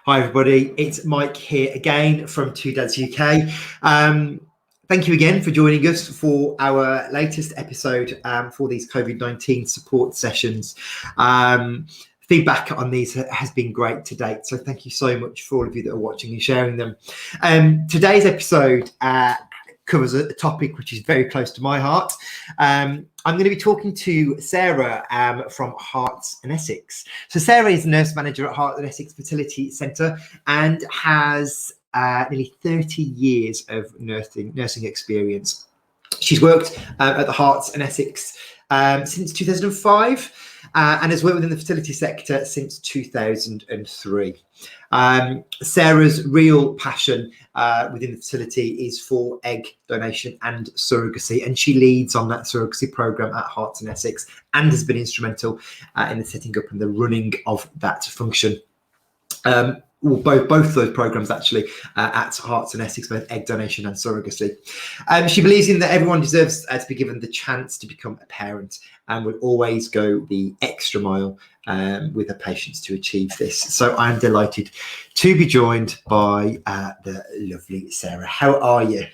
Hi everybody, it's Mike here again from TwoDads.U.K. Thank you again for joining us for our latest episode for these COVID-19 support sessions. Feedback on these has been great to date, so thank you so much for all of you that are watching and sharing them. Today's episode covers a topic which is very close to my heart. I'm going to be talking to Sarah from Herts Essex. So Sarah is nurse manager at Herts Essex Fertility Centre and has nearly 30 years of nursing experience. She's worked at the Herts Essex since 2005 and has worked within the fertility sector since 2003. Sarah's real passion within the facility is for egg donation and surrogacy, and she leads on that surrogacy programme at Herts Essex and has been instrumental in the setting up and the running of that function. Both of those programmes actually at Herts Essex, both egg donation and surrogacy. She believes in that everyone deserves to be given the chance to become a parent and will always go the extra mile with her patients to achieve this. So I'm delighted to be joined by the lovely Sarah. How are you?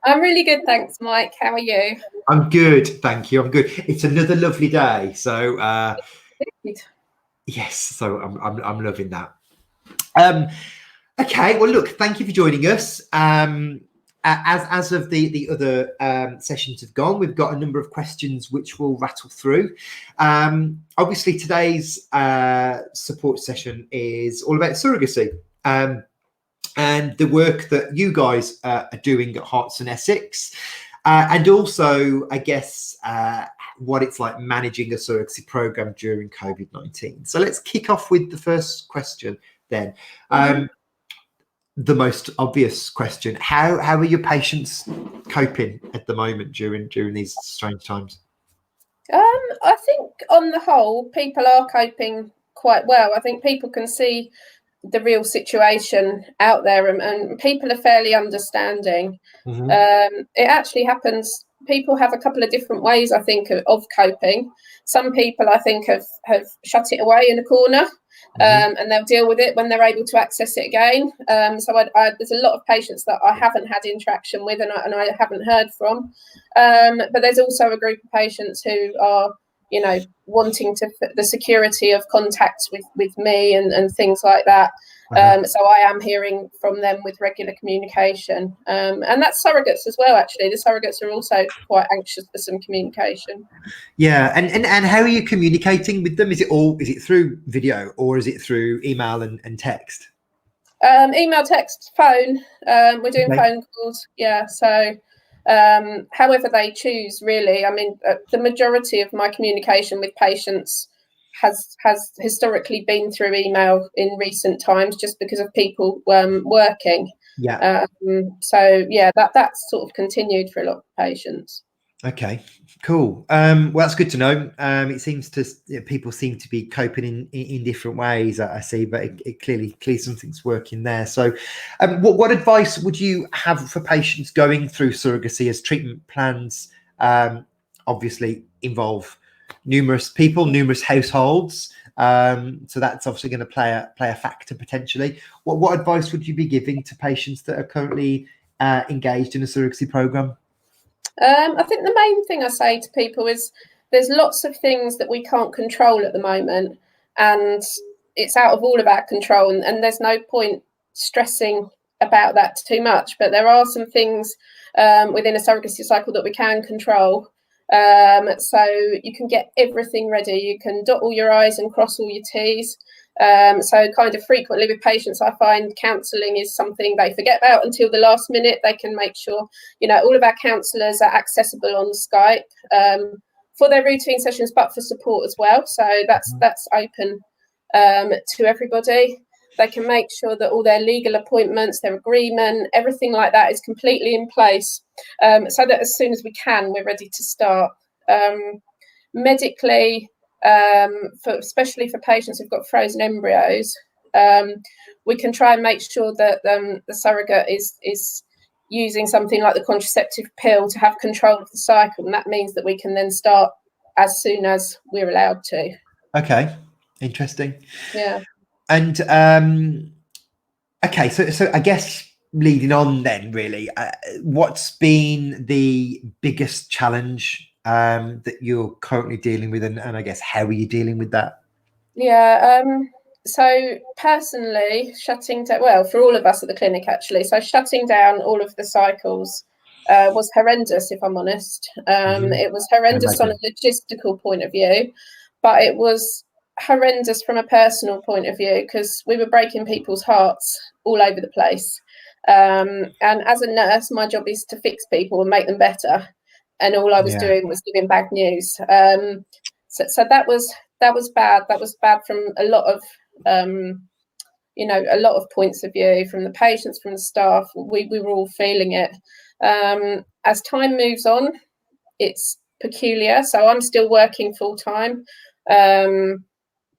I'm really good, thanks, Mike. How are you? I'm good, thank you. I'm good. It's another lovely day, so yes. So I'm loving that. Okay, well, look, thank you for joining us. As of the other sessions have gone, we've got a number of questions which we'll rattle through. Obviously, today's support session is all about surrogacy and the work that you guys are doing at Herts Essex, and also, I guess, what it's like managing a surrogacy programme during COVID-19. So let's kick off with the first question then. The most obvious question: how are your patients coping at the moment during these strange times? I think on the whole, people are coping quite well. I think people can see the real situation out there, and people are fairly understanding. It actually happens. People have a couple of different ways, I think, of coping. Some people, I think, have shut it away in a corner. And they'll deal with it when they're able to access it again. So there's a lot of patients that I haven't had interaction with and I haven't heard from. But there's also a group of patients who are, wanting the security of contact with me and things like that. So I am hearing from them with regular communication. And that's surrogates as well, actually. The surrogates are also quite anxious for some communication. Yeah, and how are you communicating with them? Is it through video or is it through email and text? Email, text, phone. We're doing phone calls. Yeah, so however they choose, really. I mean, the majority of my communication with patients has historically been through email in recent times, just because of people working. Yeah. So yeah, that's sort of continued for a lot of patients. Okay, cool. Well, that's good to know. It seems people seem to be coping in different ways, I see, but it clearly something's working there. So what advice would you have for patients going through surrogacy, as treatment plans obviously involve numerous people, numerous households? So that's obviously going to play a factor potentially. What advice would you be giving to patients that are currently engaged in a surrogacy program? I think the main thing I say to people is there's lots of things that we can't control at the moment, and it's out of all of our control, and there's no point stressing about that too much. But there are some things within a surrogacy cycle that we can control. So you can get everything ready. You can dot all your I's and cross all your T's. So kind of frequently with patients, I find counselling is something they forget about until the last minute. They can make sure, all of our counsellors are accessible on Skype for their routine sessions, but for support as well. So that's open to everybody. They can make sure that all their legal appointments, their agreement, everything like that is completely in place, so that as soon as we can, we're ready to start. Medically, especially for patients who've got frozen embryos, we can try and make sure that the surrogate is using something like the contraceptive pill to have control of the cycle, and that means that we can then start as soon as we're allowed to. Okay, interesting. Yeah. And Okay, so I guess leading on then, really, what's been the biggest challenge that you're currently dealing with, and I guess how are you dealing with that? Yeah. So personally, shutting down, well, for all of us at the clinic, actually, so shutting down all of the cycles was horrendous, if I'm honest. It was I horrendous on a imagine. logistical point of view, but it was horrendous from a personal point of view because we were breaking people's hearts all over the place. And as a nurse, my job is to fix people and make them better. And all I was Yeah. doing was giving bad news. So that was bad. That was bad from a lot of a lot of points of view, from the patients, from the staff. We were all feeling it. As time moves on, it's peculiar. So I'm still working full time,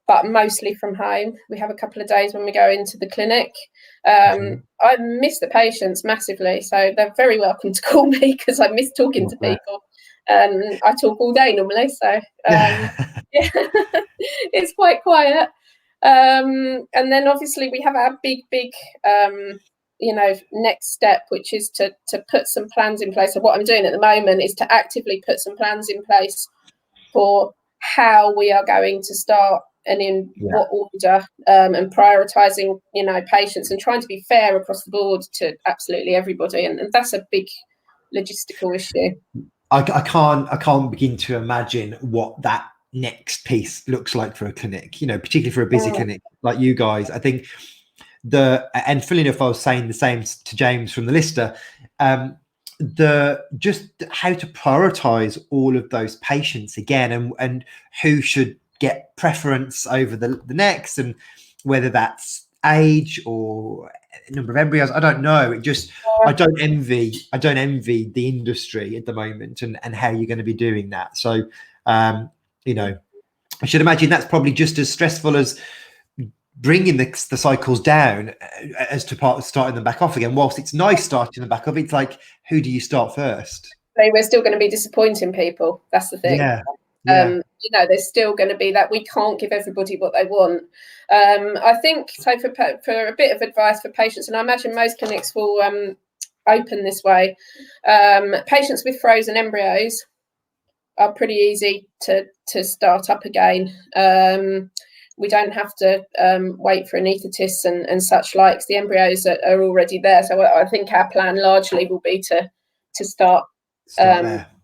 but mostly from home. We have a couple of days when we go into the clinic. I miss the patients massively, so they're very welcome to call me because I miss talking to people. I talk all day normally, so yeah, it's quite quiet. And then obviously we have our big next step, which is to put some plans in place. So what I'm doing at the moment is to actively put some plans in place for how we are going to start and in what order, and prioritizing patients and trying to be fair across the board to absolutely everybody, and that's a big logistical issue. I can't begin to imagine what that next piece looks like for a clinic, particularly for a busy clinic like you guys. I think and funnily enough, I was saying the same to James from the Lister, just how to prioritize all of those patients again, and who should get preference over the next, and whether that's age or number of embryos, I don't know. I don't envy the industry at the moment, and how you're going to be doing that. So I should imagine that's probably just as stressful as bringing the cycles down as to starting them back off again. Whilst it's nice starting them back up, it's like, who do you start first? We're still going to be disappointing people. That's the thing. There's still going to be that we can't give everybody what they want. I think so. For a bit of advice for patients, and I imagine most clinics will open this way. Patients with frozen embryos are pretty easy to start up again. We don't have to wait for anaesthetists and such likes. The embryos are already there. So I think our plan largely will be to start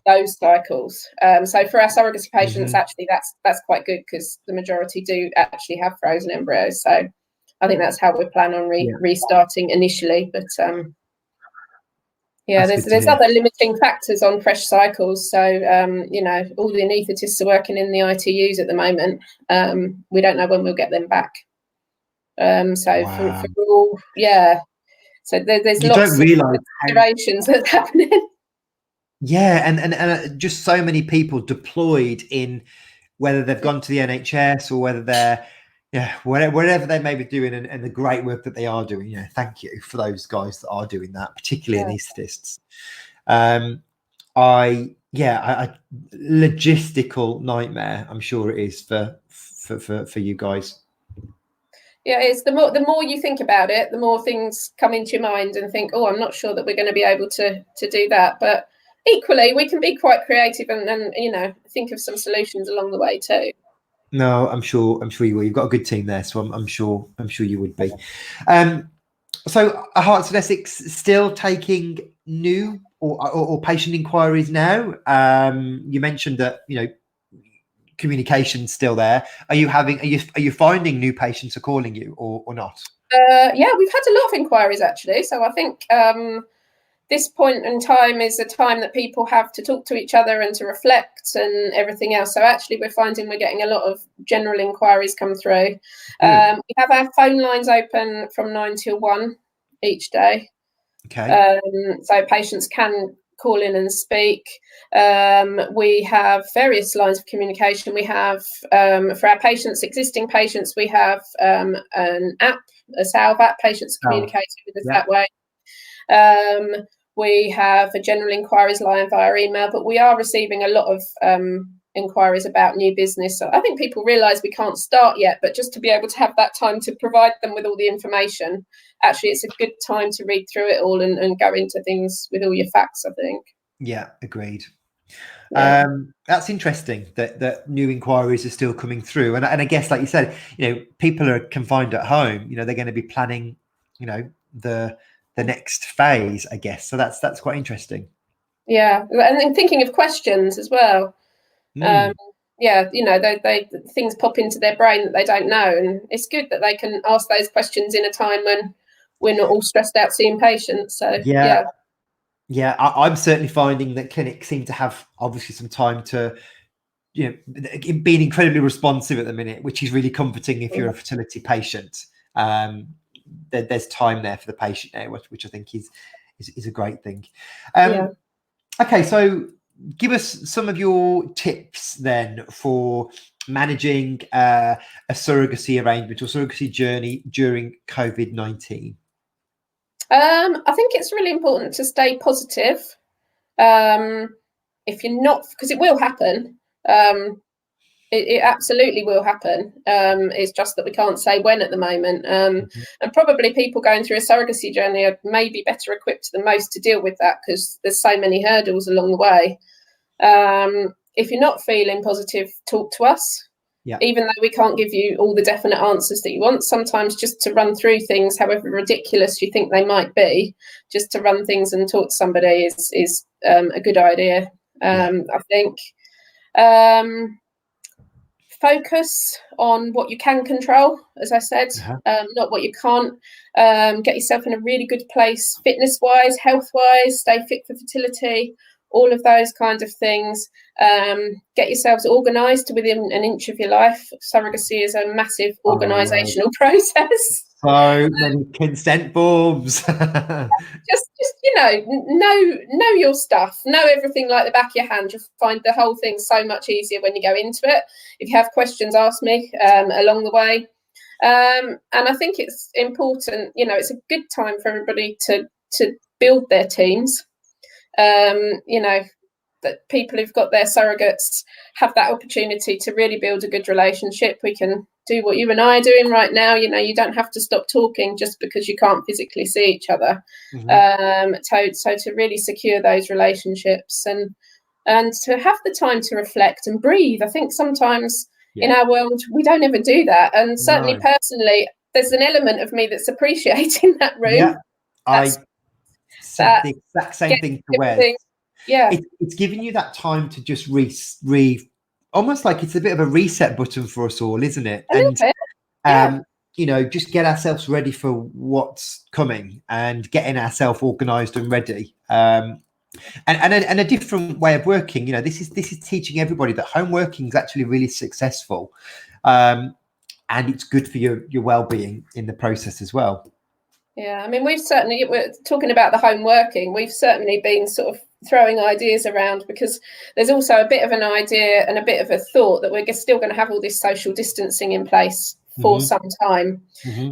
those cycles. So for our surrogacy patients, actually, that's quite good because the majority do actually have frozen embryos. So I think that's how we plan on restarting initially. But there's other limiting factors on fresh cycles. So all the anaesthetists are working in the ITUs at the moment. We don't know when we'll get them back. For all, so there's lots of considerations that's happening. Yeah, and just so many people deployed in, whether they've gone to the NHS or whether they're whatever they may be doing, and the great work that they are doing. Thank you for those guys that are doing that, particularly anaesthetists. Logistical nightmare, I'm sure it is for you guys. Yeah, it's the more you think about it, the more things come into your mind and think, oh, I'm not sure that we're going to be able to do that. But equally, we can be quite creative and think of some solutions along the way too. No, I'm sure you will. You've got a good team there, so I'm sure you would be. So Herts Essex still taking new or patient inquiries now. You mentioned that communication's still there. Are you finding new patients are calling you or not? We've had a lot of inquiries actually. So I think this point in time is a time that people have to talk to each other and to reflect and everything else. So actually we're finding we're getting a lot of general inquiries come through. We have our phone lines open from 9 till 1 each day. Okay. So patients can call in and speak. We have various lines of communication. We have, for our existing patients, we have an app, a Salve app. Patients communicate with us that way. We have a general inquiries line via email, but we are receiving a lot of inquiries about new business. So I think people realise we can't start yet, but just to be able to have that time to provide them with all the information, actually it's a good time to read through it all and go into things with all your facts, I think. Yeah, agreed. Yeah. That's interesting that new inquiries are still coming through, and I guess, like you said, people are confined at home. They're going to be planning, the next phase, I guess. So that's quite interesting. Yeah, and then thinking of questions as well. Yeah, they things pop into their brain that they don't know, and it's good that they can ask those questions in a time when we're not all stressed out seeing patients. So yeah, I'm certainly finding that clinics seem to have obviously some time to, being incredibly responsive at the minute, which is really comforting if you're a fertility patient. There's time there for the patient now, which I think is a great thing. Okay, so give us some of your tips then for managing a surrogacy arrangement or surrogacy journey during COVID-19. I think it's really important to stay positive. If you're not, because it will happen. It absolutely will happen. It's just that we can't say when at the moment. And probably people going through a surrogacy journey are maybe better equipped than most to deal with that, because there's so many hurdles along the way. If you're not feeling positive, talk to us. Even though we can't give you all the definite answers that you want, sometimes just to run through things, however ridiculous you think they might be, just to run things and talk to somebody is a good idea. I think focus on what you can control, as I said, not what you can't. Get yourself in a really good place, fitness-wise, health-wise, stay fit for fertility, all of those kinds of things. Get yourselves organised to within an inch of your life. Surrogacy is a massive organisational process. So many consent forms. just know your stuff, know everything like the back of your hand. You'll find the whole thing so much easier when you go into it. If you have questions, ask me along the way. And I think it's important, it's a good time for everybody to build their teams. That people who've got their surrogates have that opportunity to really build a good relationship. We can do what you and I are doing right now. You don't have to stop talking just because you can't physically see each other. So to really secure those relationships and to have the time to reflect and breathe. I think sometimes in our world we don't ever do that, and certainly personally there's an element of me that's appreciating that room. I said the exact same thing to Wes. It's giving you that time to just almost like it's a bit of a reset button for us all, isn't it? Just get ourselves ready for what's coming and getting ourselves organised and ready. And a different way of working. This is teaching everybody that home working is actually really successful, and it's good for your well-being in the process as well. Yeah, I mean, we're talking about the home working. We've certainly been sort of throwing ideas around, because there's also a bit of an idea and a bit of a thought that we're still going to have all this social distancing in place for some time.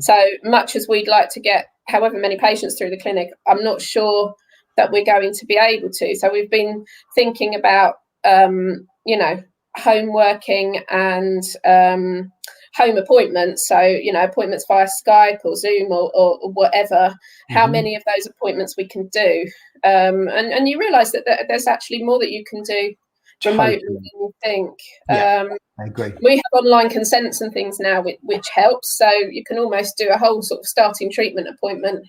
So much as we'd like to get however many patients through the clinic, I'm not sure that we're going to be able to. So we've been thinking about, home working and home appointments. So, appointments via Skype or Zoom or whatever, how many of those appointments we can do. And you realise that there's actually more that you can do remotely than you think. I agree. We have online consents and things now, which helps. So you can almost do a whole sort of starting treatment appointment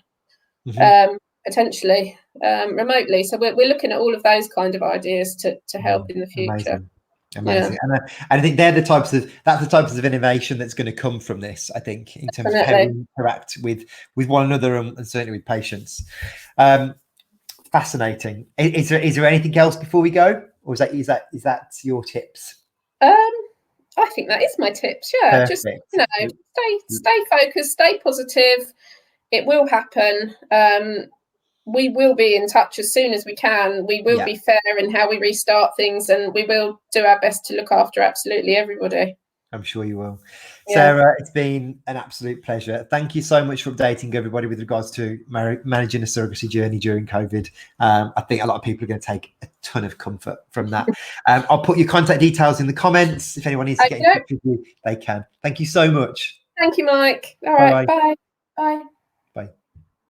potentially remotely. So we're looking at all of those kind of ideas to help in the future. Amazing. And I think that's the types of innovation that's going to come from this, I think, in terms of how we interact with one another and certainly with patients. Fascinating. Is there anything else before we go, or is that your tips? I think that is my tips. Yeah. Perfect. Just stay focused, stay positive. It will happen. We will be in touch as soon as we can. We will be fair in how we restart things, and we will do our best to look after absolutely everybody. I'm sure you will. Sarah, it's been an absolute pleasure. Thank you so much for updating everybody with regards to managing a surrogacy journey during COVID. I think a lot of people are going to take a ton of comfort from that. I'll put your contact details in the comments. If anyone needs to get in touch with you, they can. Thank you so much. Thank you, Mike. All right, bye.